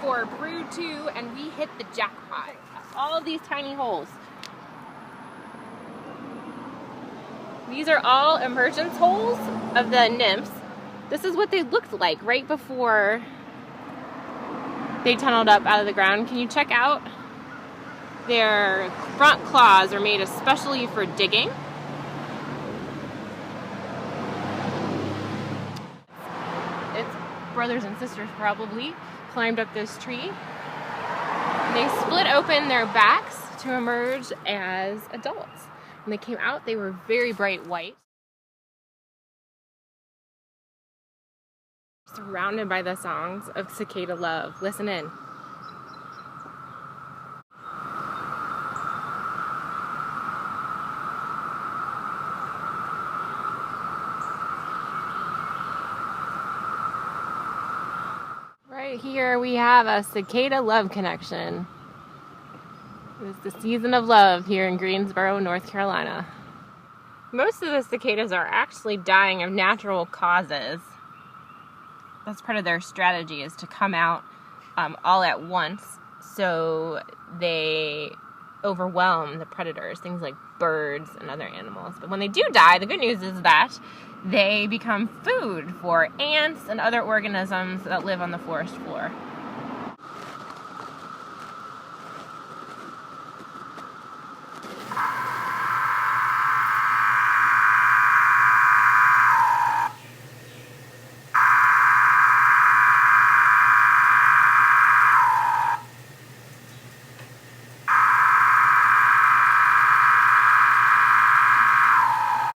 for brood 2, and we hit the jackpot. All of these tiny holes. These are all emergence holes of the nymphs. This is what they looked like right before they tunneled up out of the ground. Can you check out? Their front claws are made especially for digging. Its brothers and sisters probably climbed up this tree. They split open their backs to emerge as adults. When they came out, they were very bright white. Surrounded by the songs of cicada love. Listen in. Right here we have a cicada love connection. It's the season of love here in Greensboro, North Carolina. Most of the cicadas are actually dying of natural causes. That's part of their strategy, is to come out all at once so they overwhelm the predators, things like birds and other animals. But when they do die, the good news is that they become food for ants and other organisms that live on the forest floor.